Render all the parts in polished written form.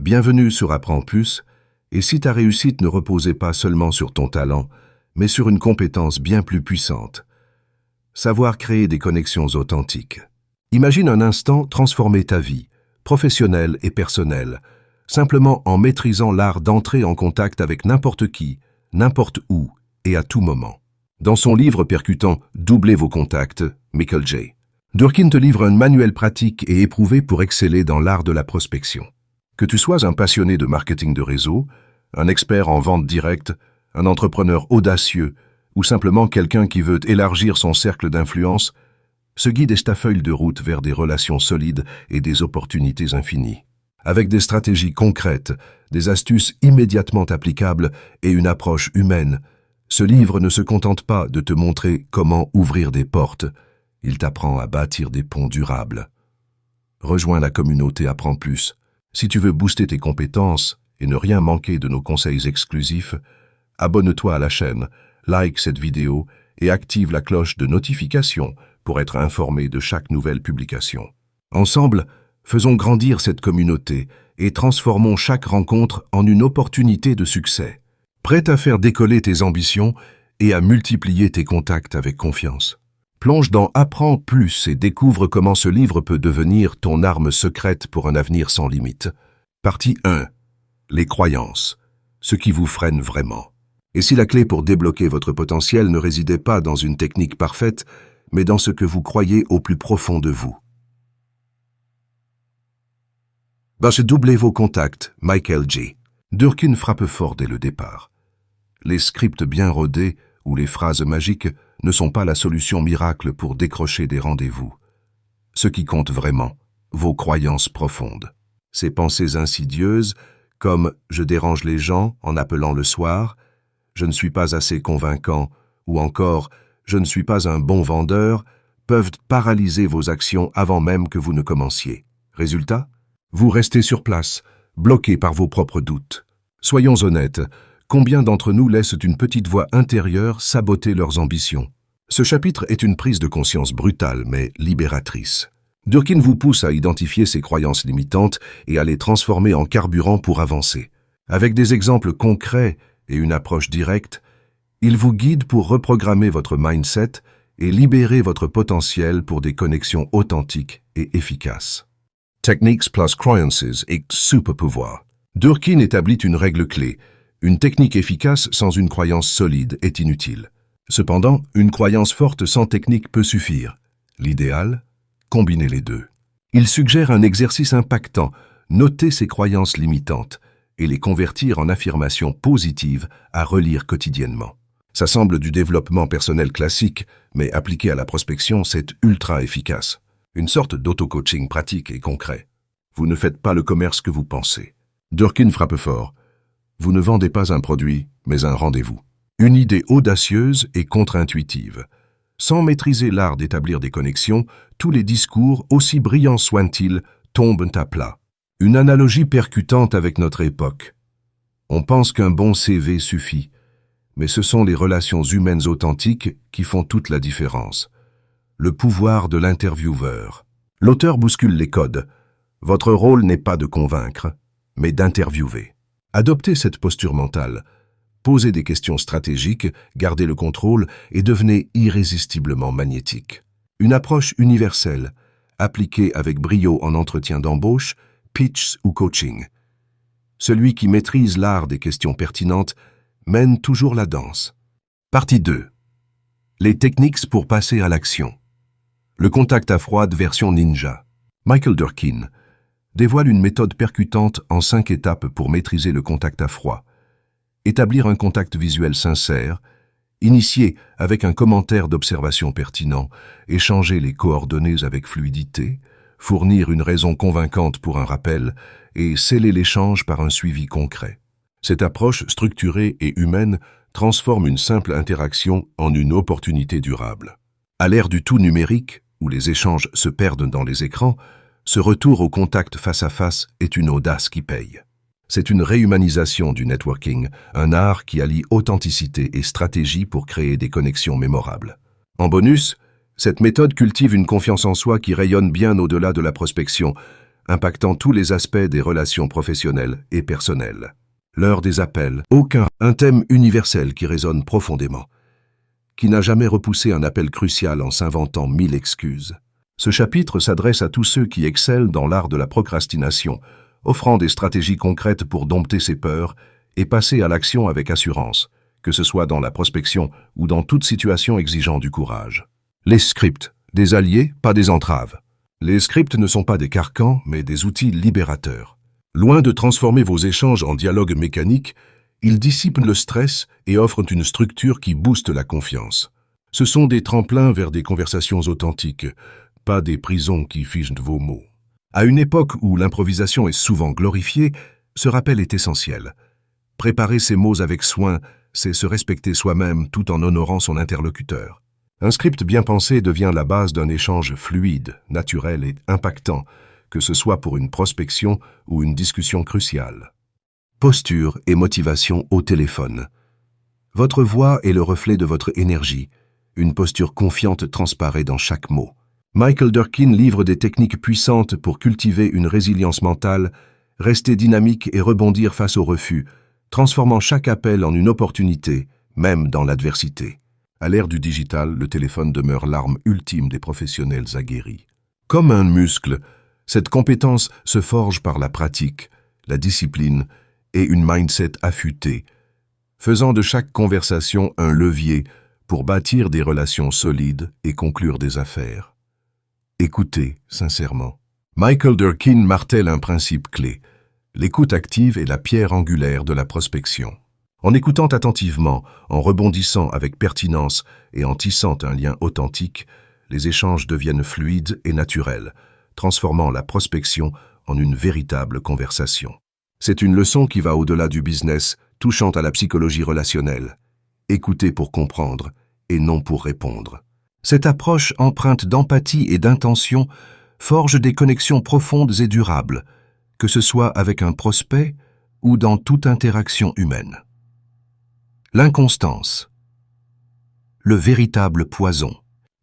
Bienvenue sur Apprends Plus, et si ta réussite ne reposait pas seulement sur ton talent, mais sur une compétence bien plus puissante. Savoir créer des connexions authentiques. Imagine un instant transformer ta vie, professionnelle et personnelle, simplement en maîtrisant l'art d'entrer en contact avec n'importe qui, n'importe où et à tout moment. Dans son livre percutant « Doublez vos contacts », Michael J. Durkin te livre un manuel pratique et éprouvé pour exceller dans l'art de la prospection. Que tu sois un passionné de marketing de réseau, un expert en vente directe, un entrepreneur audacieux ou simplement quelqu'un qui veut élargir son cercle d'influence, ce guide est ta feuille de route vers des relations solides et des opportunités infinies. Avec des stratégies concrètes, des astuces immédiatement applicables et une approche humaine, ce livre ne se contente pas de te montrer comment ouvrir des portes, il t'apprend à bâtir des ponts durables. Rejoins la communauté Apprends Plus. Si tu veux booster tes compétences et ne rien manquer de nos conseils exclusifs, abonne-toi à la chaîne, like cette vidéo et active la cloche de notification pour être informé de chaque nouvelle publication. Ensemble, faisons grandir cette communauté et transformons chaque rencontre en une opportunité de succès. Prête à faire décoller tes ambitions et à multiplier tes contacts avec confiance. Plonge dans Apprends Plus et découvre comment ce livre peut devenir ton arme secrète pour un avenir sans limite. Partie 1. Les croyances. Ce qui vous freine vraiment. Et si la clé pour débloquer votre potentiel ne résidait pas dans une technique parfaite, mais dans ce que vous croyez au plus profond de vous. Doublez vos contacts, Michael J. Durkin frappe fort dès le départ. Les scripts bien rodés ou les phrases magiques ne sont pas la solution miracle pour décrocher des rendez-vous. Ce qui compte vraiment, vos croyances profondes. Ces pensées insidieuses, comme « je dérange les gens en appelant le soir »,« je ne suis pas assez convaincant » ou encore « je ne suis pas un bon vendeur », peuvent paralyser vos actions avant même que vous ne commenciez. Résultat ? Vous restez sur place, bloqué par vos propres doutes. Soyons honnêtes, combien d'entre nous laissent une petite voix intérieure saboter leurs ambitions? Ce chapitre est une prise de conscience brutale mais libératrice. Durkin vous pousse à identifier ces croyances limitantes et à les transformer en carburant pour avancer. Avec des exemples concrets et une approche directe, il vous guide pour reprogrammer votre mindset et libérer votre potentiel pour des connexions authentiques et efficaces. Techniques plus croyances et super pouvoir. Durkin établit une règle clé. Une technique efficace sans une croyance solide est inutile. Cependant, une croyance forte sans technique peut suffire. L'idéal, combiner les deux. Il suggère un exercice impactant, noter ses croyances limitantes et les convertir en affirmations positives à relire quotidiennement. Ça semble du développement personnel classique, mais appliqué à la prospection, c'est ultra efficace. Une sorte d'auto-coaching pratique et concret. Vous ne faites pas le commerce que vous pensez. Durkin frappe fort. Vous ne vendez pas un produit, mais un rendez-vous. Une idée audacieuse et contre-intuitive. Sans maîtriser l'art d'établir des connexions, tous les discours, aussi brillants soient-ils, tombent à plat. Une analogie percutante avec notre époque. On pense qu'un bon CV suffit, mais ce sont les relations humaines authentiques qui font toute la différence. Le pouvoir de l'intervieweur. L'auteur bouscule les codes. Votre rôle n'est pas de convaincre, mais d'interviewer. Adoptez cette posture mentale. Posez des questions stratégiques, gardez le contrôle et devenez irrésistiblement magnétique. Une approche universelle, appliquée avec brio en entretien d'embauche, pitch ou coaching. Celui qui maîtrise l'art des questions pertinentes mène toujours la danse. Partie 2. Les techniques pour passer à l'action. Le contact à froid version ninja. Michael Durkin dévoile une méthode percutante en 5 étapes pour maîtriser le contact à froid. Établir un contact visuel sincère, initier avec un commentaire d'observation pertinent, échanger les coordonnées avec fluidité, fournir une raison convaincante pour un rappel et sceller l'échange par un suivi concret. Cette approche structurée et humaine transforme une simple interaction en une opportunité durable. À l'ère du tout numérique, où les échanges se perdent dans les écrans, ce retour au contact face à face est une audace qui paye. C'est une réhumanisation du networking, un art qui allie authenticité et stratégie pour créer des connexions mémorables. En bonus, cette méthode cultive une confiance en soi qui rayonne bien au-delà de la prospection, impactant tous les aspects des relations professionnelles et personnelles. L'heure des appels, un thème universel qui résonne profondément. Qui n'a jamais repoussé un appel crucial en s'inventant 1000 excuses? Ce chapitre s'adresse à tous ceux qui excellent dans l'art de la procrastination, offrant des stratégies concrètes pour dompter ses peurs et passer à l'action avec assurance, que ce soit dans la prospection ou dans toute situation exigeant du courage. Les scripts, des alliés, pas des entraves. Les scripts ne sont pas des carcans, mais des outils libérateurs. Loin de transformer vos échanges en dialogue mécanique, ils dissipent le stress et offrent une structure qui booste la confiance. Ce sont des tremplins vers des conversations authentiques, pas des prisons qui figent vos mots. À une époque où l'improvisation est souvent glorifiée, ce rappel est essentiel. Préparer ses mots avec soin, c'est se respecter soi-même tout en honorant son interlocuteur. Un script bien pensé devient la base d'un échange fluide, naturel et impactant, que ce soit pour une prospection ou une discussion cruciale. Posture et motivation au téléphone. Votre voix est le reflet de votre énergie. Une posture confiante transparaît dans chaque mot. Michael Durkin livre des techniques puissantes pour cultiver une résilience mentale, rester dynamique et rebondir face aux refus, transformant chaque appel en une opportunité, même dans l'adversité. À l'ère du digital, le téléphone demeure l'arme ultime des professionnels aguerris. Comme un muscle, cette compétence se forge par la pratique, la discipline et une mindset affûtée, faisant de chaque conversation un levier pour bâtir des relations solides et conclure des affaires. Écoutez sincèrement. Michael Durkin martèle un principe clé. L'écoute active est la pierre angulaire de la prospection. En écoutant attentivement, en rebondissant avec pertinence et en tissant un lien authentique, les échanges deviennent fluides et naturels, transformant la prospection en une véritable conversation. C'est une leçon qui va au-delà du business, touchant à la psychologie relationnelle. Écoutez pour comprendre et non pour répondre. Cette approche empreinte d'empathie et d'intention forge des connexions profondes et durables, que ce soit avec un prospect ou dans toute interaction humaine. L'inconstance. Le véritable poison.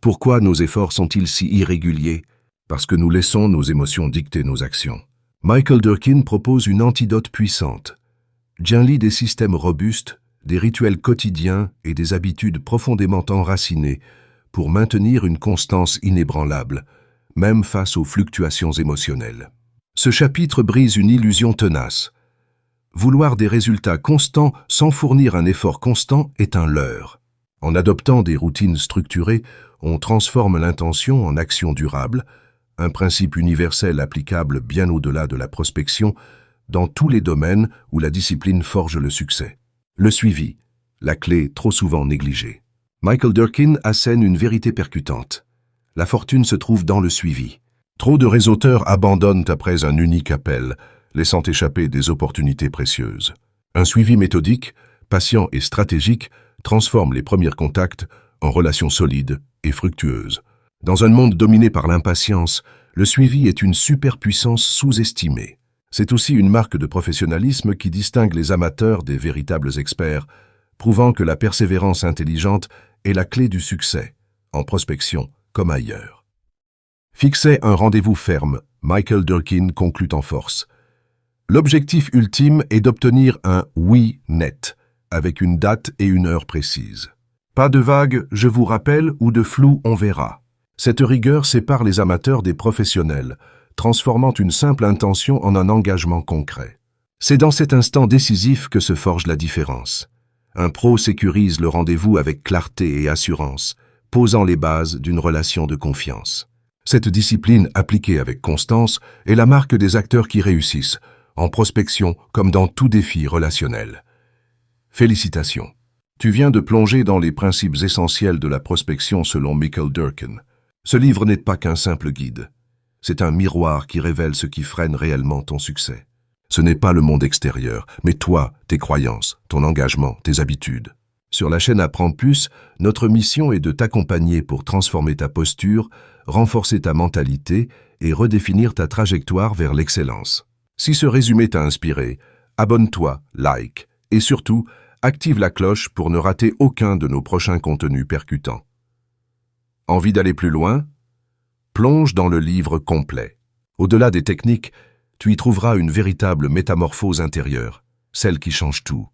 Pourquoi nos efforts sont-ils si irréguliers? Parce que nous laissons nos émotions dicter nos actions. Michael Durkin propose une antidote puissante. Lie des systèmes robustes, des rituels quotidiens et des habitudes profondément enracinées pour maintenir une constance inébranlable, même face aux fluctuations émotionnelles. Ce chapitre brise une illusion tenace. Vouloir des résultats constants sans fournir un effort constant est un leurre. En adoptant des routines structurées, on transforme l'intention en action durable, un principe universel applicable bien au-delà de la prospection, dans tous les domaines où la discipline forge le succès. Le suivi, la clé trop souvent négligée. Michael Durkin assène une vérité percutante. La fortune se trouve dans le suivi. Trop de réseauteurs abandonnent après un unique appel, laissant échapper des opportunités précieuses. Un suivi méthodique, patient et stratégique transforme les premiers contacts en relations solides et fructueuses. Dans un monde dominé par l'impatience, le suivi est une superpuissance sous-estimée. C'est aussi une marque de professionnalisme qui distingue les amateurs des véritables experts, prouvant que la persévérance intelligente est la clé du succès, en prospection comme ailleurs. Fixez un rendez-vous ferme, Michael Durkin conclut en force. L'objectif ultime est d'obtenir un « oui » net, avec une date et une heure précises. Pas de vague « je vous rappelle » ou de flou « on verra ». Cette rigueur sépare les amateurs des professionnels, transformant une simple intention en un engagement concret. C'est dans cet instant décisif que se forge la différence. Un pro sécurise le rendez-vous avec clarté et assurance, posant les bases d'une relation de confiance. Cette discipline appliquée avec constance est la marque des acteurs qui réussissent, en prospection comme dans tout défi relationnel. Félicitations. Tu viens de plonger dans les principes essentiels de la prospection selon Michael Durkin. Ce livre n'est pas qu'un simple guide. C'est un miroir qui révèle ce qui freine réellement ton succès. Ce n'est pas le monde extérieur, mais toi, tes croyances, ton engagement, tes habitudes. Sur la chaîne Apprendre Plus, notre mission est de t'accompagner pour transformer ta posture, renforcer ta mentalité et redéfinir ta trajectoire vers l'excellence. Si ce résumé t'a inspiré, abonne-toi, like et surtout, active la cloche pour ne rater aucun de nos prochains contenus percutants. Envie d'aller plus loin? Plonge dans le livre complet. Au-delà des techniques, tu y trouveras une véritable métamorphose intérieure, celle qui change tout.